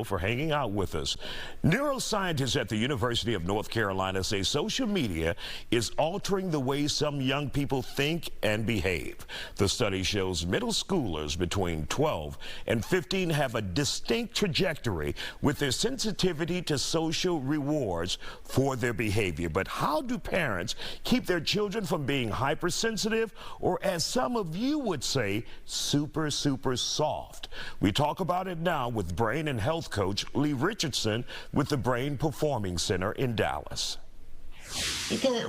for hanging out with us. Neuroscientists at the University of North Carolina say social media is altering the way some young people think and behave. The study shows middle schoolers between 12 and 15 have a distinct trajectory with their sensitivity to social rewards for their behavior. But how do parents keep their children from being hypersensitive, or as some of you would say, super soft? We talk about it now with brain and health coach Lee Richardson with the Brain Performing Center in Dallas.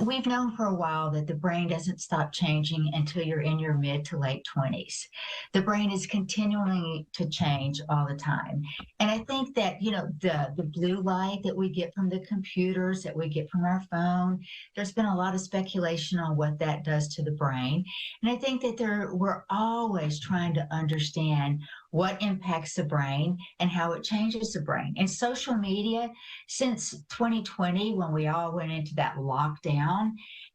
We've known for a while that the brain doesn't stop changing until you're in your mid to late 20s. The brain is continuing to change all the time. And I think that, the blue light that we get from the computers, that we get from our phone, there's been a lot of speculation on what that does to the brain. And I think that we're always trying to understand what impacts the brain and how it changes the brain. And social media, since 2020, when we all went into that lockdown,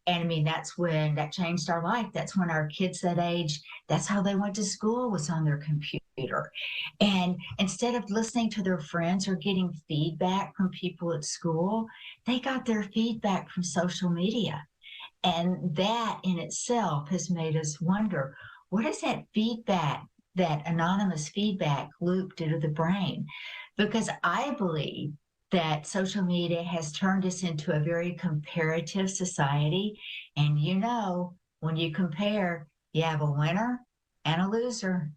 and I mean, that's when that changed our life. That's when our kids that age, that's how they went to school, was on their computer. And instead of listening to their friends or getting feedback from people at school, they got their feedback from social media. And that in itself has made us wonder, what is that feedback, that anonymous feedback loop do to the brain? Because I believe that social media has turned us into a very comparative society. And when you compare, you have a winner and a loser.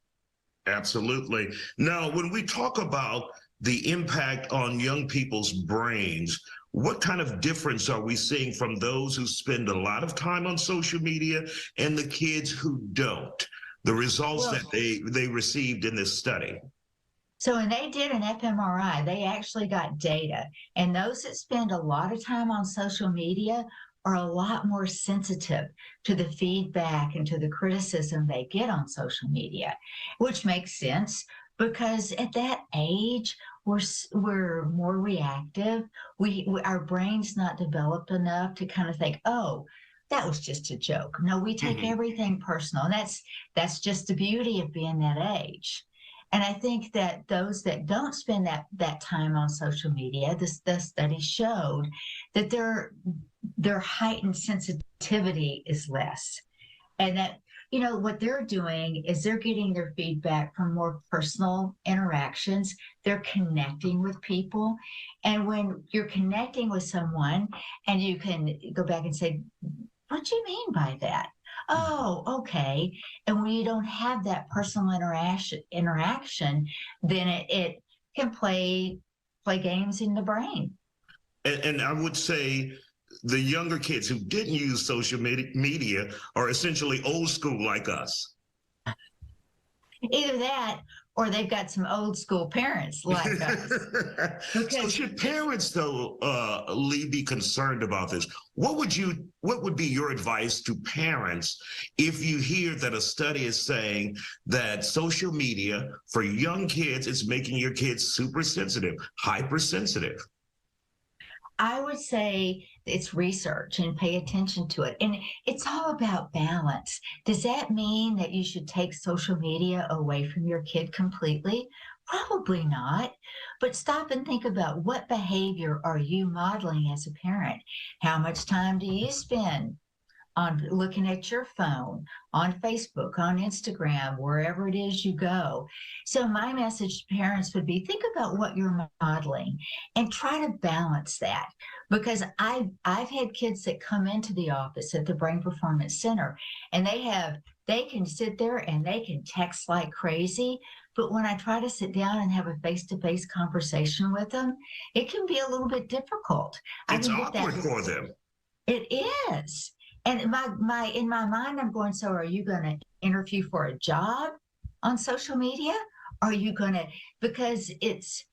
Absolutely. Now, when we talk about the impact on young people's brains, what kind of difference are we seeing from those who spend a lot of time on social media and the kids who don't? The results that they received in this study. So when they did an fMRI, they actually got data. And those that spend a lot of time on social media are a lot more sensitive to the feedback and to the criticism they get on social media, which makes sense because at that age, we're more reactive. Our brain's not developed enough to kind of think, oh, that was just a joke. No, we take everything personal. And that's just the beauty of being that age. And I think that those that don't spend that time on social media, the study showed that their heightened sensitivity is less. And that, what they're doing is they're getting their feedback from more personal interactions. They're connecting with people. And when you're connecting with someone and you can go back and say, what do you mean by that? Oh, okay. And when you don't have that personal interaction, then it can play games in the brain. And I would say the younger kids who didn't use social media are essentially old school like us. Either that, or they've got some old school parents like us. So should parents, though, Lee, be concerned about this? What would be your advice to parents if you hear that a study is saying that social media for young kids is making your kids super sensitive, hypersensitive? I would say it's research and pay attention to it. And it's all about balance. Does that mean that you should take social media away from your kid completely? Probably not. But stop and think about, what behavior are you modeling as a parent? How much time do you spend on looking at your phone, on Facebook, on Instagram, wherever it is you go? So my message to parents would be, think about what you're modeling and try to balance that. Because I've had kids that come into the office at the Brain Performance Center, and they can sit there and they can text like crazy. But when I try to sit down and have a face-to-face conversation with them, it can be a little bit difficult. It's awkward for them. It is. And in my mind, I'm going, so are you going to interview for a job on social media? Are you going to, because it's,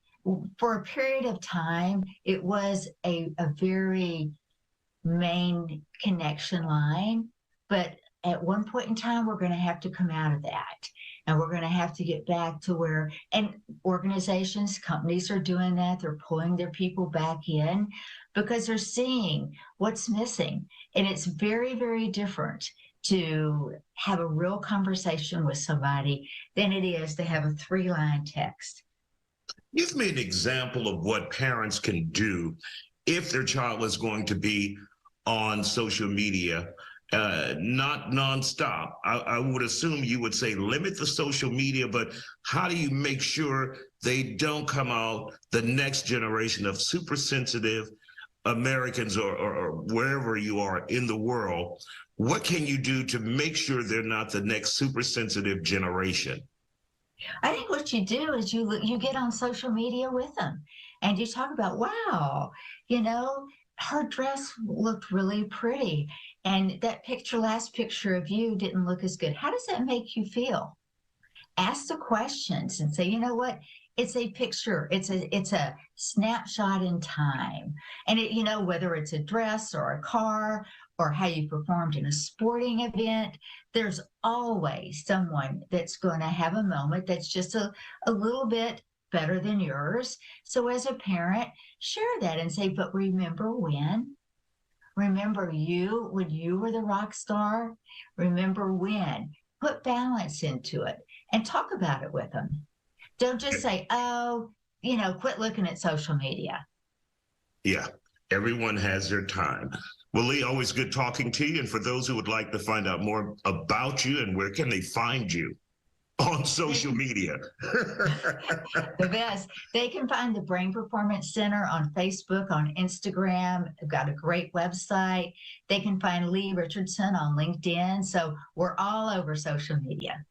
for a period of time, it was a very main connection line. But at one point in time, we're going to have to come out of that. And we're going to have to get back to where, and organizations, companies are doing that. They're pulling their people back in because they're seeing what's missing. And it's very, very different to have a real conversation with somebody than it is to have a 3-line text. Give me an example of what parents can do if their child is going to be on social media, not nonstop. I would assume you would say limit the social media, but how do you make sure they don't come out the next generation of super sensitive Americans or wherever you are in the world? What can you do to make sure they're not the next super sensitive generation? I think what you do is you get on social media with them and you talk about, wow, you know, her dress looked really pretty and that last picture of you didn't look as good. How does that make you feel? Ask the questions and say, you know what? It's a picture. It's a snapshot in time. And it, whether it's a dress or a car or how you performed in a sporting event, there's always someone that's going to have a moment that's just a little bit better than yours. So as a parent, share that and say, but remember when? Remember you when you were the rock star? Remember when? Put balance into it and talk about it with them. Don't just say, oh, quit looking at social media. Yeah, everyone has their time. Well, Lee, always good talking to you. And for those who would like to find out more about you and where can they find you on social media? The best. They can find the Brain Performance Center on Facebook, on Instagram. They've got a great website. They can find Lee Richardson on LinkedIn. So we're all over social media.